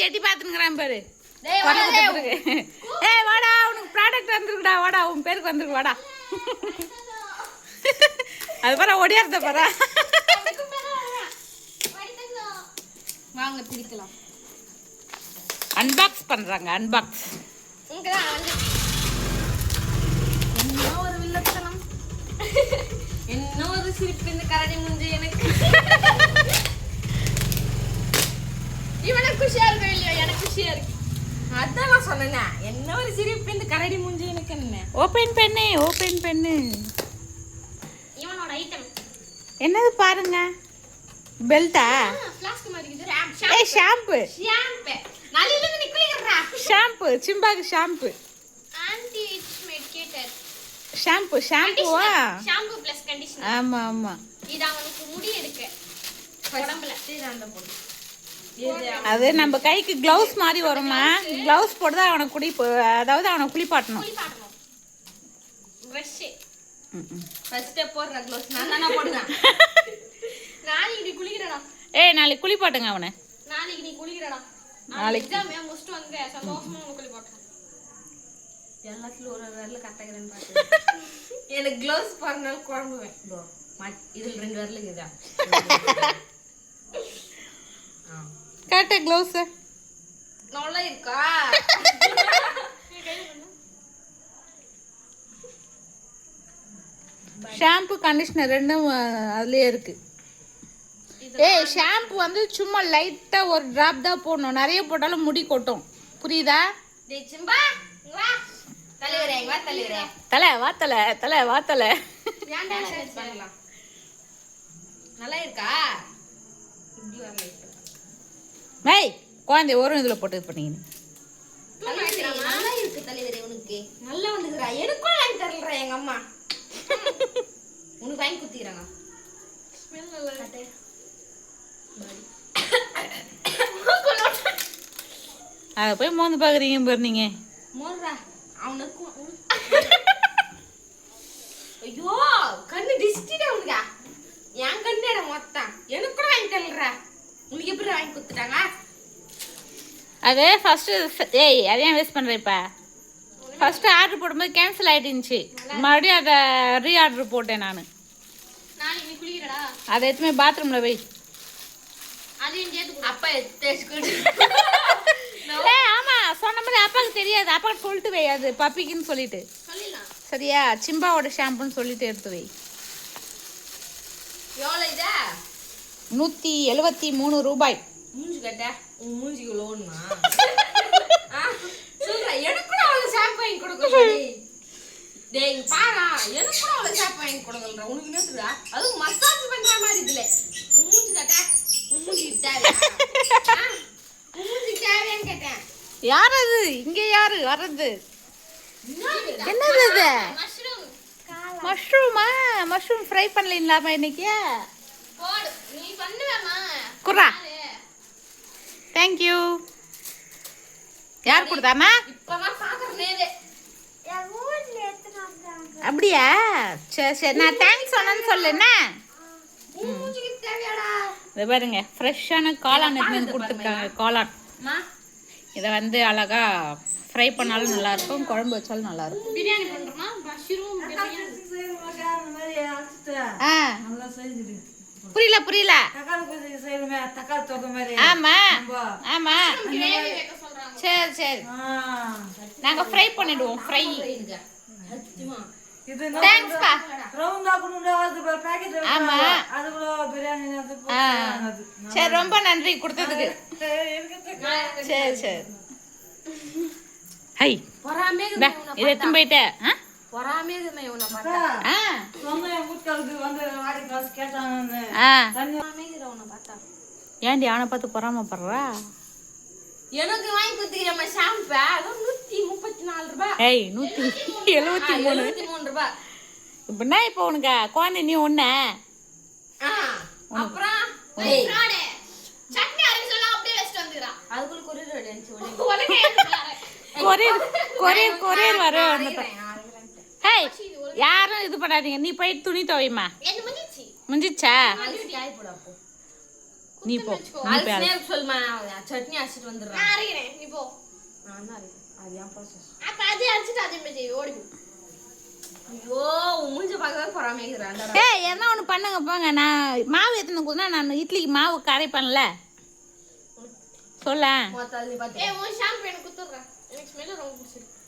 வந்து எட்டி பாத்துங்கறான் பாரு. ஏய் வாடா உனக்கு ப்ராடக்ட் வந்திருக்குடா வாடா உன் பேருக்கு வந்திருக்கு வாடா. அது பாரு ஓடியாரத பாரு. வாங்க பிடிக்கலாம். அன்பாக்ஸ் பண்றாங்க அன்பாக்ஸ். இங்கதான் வந்து என்ன ஒரு வில்லத்தனம். என்ன ஒரு சிரிப்பு இந்த கரடி முஞ்சு எனக்கு. இவனுக்கு குஷியா இருக்கு இல்லையா? எனக்கு குஷியா இருக்கு. அதான் நான் சொன்னேன்னா என்ன ஒரு சிரிப்பு இந்த கரடி முஞ்சு எனக்கு. என்ன ஓபன் பண்ணு. இவனோட ஐட்டம் என்னது பாருங்க. பெல்ட்டா? ஃப்ளாஸ்க் மாதிரி இது. ஏய் ஷாம்பு. நாளையில இருந்து நிக்குறீங்கடா. ஷாம்பு சிம்பாக்கு ஷாம்பு. Anti itch medicated. ஷாம்புவா? Shampoo plus conditioner. ஆமா. இது அவனுக்கு முடி எடுக்க உடம்புல சீராந்த போடு. அது நம்ம கைக்கு க்ளவுஸ் மாதிரி வருமா? க்ளவுஸ் போட்டு தான் அவனை அதாவது அவனை குளிப்பாட்டணும். பிரஷ் ஃபர்ஸ்ட் ஸ்டெப் போடுற க்ளவுஸ் நான் தான போடுறேன். நாளைக்கு நீ குளிக்கறடா. ஏய் நாளைக்கு குளிப்பாட்டுங்க அவனை. நாளைக்கு நீ குளிக்கறடா. நாளைக்கு எக்ஸாம் முடிச்சிட்டு வந்து சந்தோஷமா உனக்கு குளிப்பாட்டுறேன். எல்லாத்துலயும் ஒரு வரல கட்டகறேன்னு பாத்து. எனக்கு க்ளவுஸ் போறனால குழம்புவேன். இதுல 2 வரல இருக்குதா? காட்ட க்ளவுஸ். நல்லா இருக்கா? ஷாம்பு கண்டிஷனர் ரெண்டும் அதுலயே இருக்கு. ஏய் ஷாம்பு வந்து சும்மா லைட்டா ஒரு டிராப் தான் போடணும். நிறைய போட்டாலும் முடி கொட்டும். புரியுதா? டேய் சிம்பா வா. தலைவரே வா தலைவரே. தலை வா தலை. ஏன்டா சர்ச் பண்ணலாம். நல்லா இருக்கா? இப்படி வரல இப்ப. ஏய் குழந்தை ஒரு இதுல போட்டு பண்ணீங்க. நல்லா இருக்கு தலைவரே உனக்கு. நல்லா வந்துக்குறா. எனக்கும் வாங்கி தரலறா எங்க அம்மா. உனக்கு வாங்கி குத்திறாங்க. ஸ்மெல் நல்லா இருக்கு. அத போய் மோந்து பாக்குறீங்க பாருங்க. மோறா அவனுக்கு. ஐயோ கண்ணு டிஸ்டிடா உனக்கு. என் கண்ணேடா மொத்தம். எனக்கு கூட வாங்கி தரலறா. உனக்கு எப்படி வாங்கி குத்துட்டாங்க? அது ஃபர்ஸ்ட் ஏய் அதையும் வேஸ்ட் பண்ற இப்ப. ஃபர்ஸ்ட் ஆர்டர் போடும்போது கேன்சல் ஆயிடுச்சு. மறுபடியும் அதை ரீஆர்டர் போட்டேன் நான். நாளைக்கு நீ குளிக்கறடா. அதை எடுத்துமே பாத்ரூம்ல வை. அதையும் சேர்த்து அப்பா தேய்ச்சு குடி. ஏய் ஆமா சொன்ன மாதிரி அப்பாக்கு தெரியாது. அப்பாக்கு சொல்லிட்டு வை அது பப்பிக்குன்னு சொல்லிட்டு. சொல்லிடலாம். சரியா? சிம்பாவோட ஷாம்புன்னு சொல்லிட்டு எடுத்து வை. எவ்வளோ இதா? 173 ரூபாய். மூஞ்சி கட்ட உன் மூஞ்சிக்கு லோன்னா சொல்ற. எனக்கு கூட அவ்வளோ ஷாம்பு வாங்கி கொடுக்கல. டேய் பாரா எனக்கு கூட அவ்வளோ ஷாம்பு வாங்கி கொடுக்கல. உனக்கு நேத்துடா அதுவும் மசாஜ் பண்ற மாதிரி இதுல. உன் மூஞ்சி கட்ட உன் மூஞ்சி தேவையா? உன் மூஞ்சி தேவையான்னு கேட்டேன். யார் அது? இங்க யாரு வர்றது? என்னது இது? மஷ்ரூமா? மஷ்ரூம் ஃப்ரை பண்ணலீங்களாமா இன்னைக்கு? போடு நீ பண்ணுவேமா? குறா. Thank you. யார் கொடுத்தாமா? இப்பதான் பாக்குறேனே. அப்படியா? சரி நான் தேங்க்ஸ் சொன்னேன்னு சொல்லுண்ணா. உன் மூஞ்சிக்கு தேவையாடா? இதை பாருங்க ஃப்ரெஷ்ஷான காளான் எடுத்து கொடுத்துருக்காங்க. காளான் இதை வந்து அழகா ஃப்ரை பண்ணாலும் நல்லா இருக்கும், குழம்பு வச்சாலும் நல்லா இருக்கும். பிரியாணி பண்றோமா? மஷ்ரூம் புரியல. ஆமா ஆமா சரி நாங்க ஃப்ரை பண்ணிடுவோம். ஃப்ரை. தேங்க்ஸ்பா. ஆமா சரி ரொம்ப நன்றி கொடுத்ததுக்கு. சரி ஹை இதை எடுத்து போயிட்டேன். ஏன்டி அவனை பார்த்து பொறாமப்படுறா? எனக்கு வாங்கி கொடுத்துக்கிறேன் ஷாம்பு. அதுவும் 134 ரூபாய். ஏய் 173 ரூபாய். இப்படின்னா இப்போ உனக்கு குழந்தை நீ ஒண்ணு. அப்புறம் சட்னி அரைச்சு சொல்ல அப்படியே வச்சுட்டு வந்துடுறா. அதுக்குள்ள கொரியர் கொரியர் வர வந்துட்டேன். ஹேய் யாரும் இது பண்ணாதீங்க. நீ போய் துணி துவைமா. முடிஞ்சிச்சா? நீ போ நீ அது பேர ஸ்னேக் சொல்லுமா சட்னி அரைச்சிட்டு வந்துடுறேன் நான் அரைக்கிறேன் நீ போ நான் தான் அரைக்கிறேன் அது ஏன் ப்ராசஸ் அப்ப அதே அரைச்சிட்டு அதே மாதிரி செய்ய ஓடி போ ஐயோ உன் மூஞ்ச பார்க்கவே பொறாமைக்கிறேன் ஏய் என்ன ஒன்று பண்ணுங்க போங்க நான் மாவு எத்தனை கொடுத்தா நான் இட்லிக்கு மாவு கரைப்பேன்ல சொல்ல மொத்தம் நீ பார்த்து ஏய் உன் ஷாம்பு எனக்கு குத்துறா எனக்கு ஸ்மெல் ரொம்ப பிடிச்சிருக்கு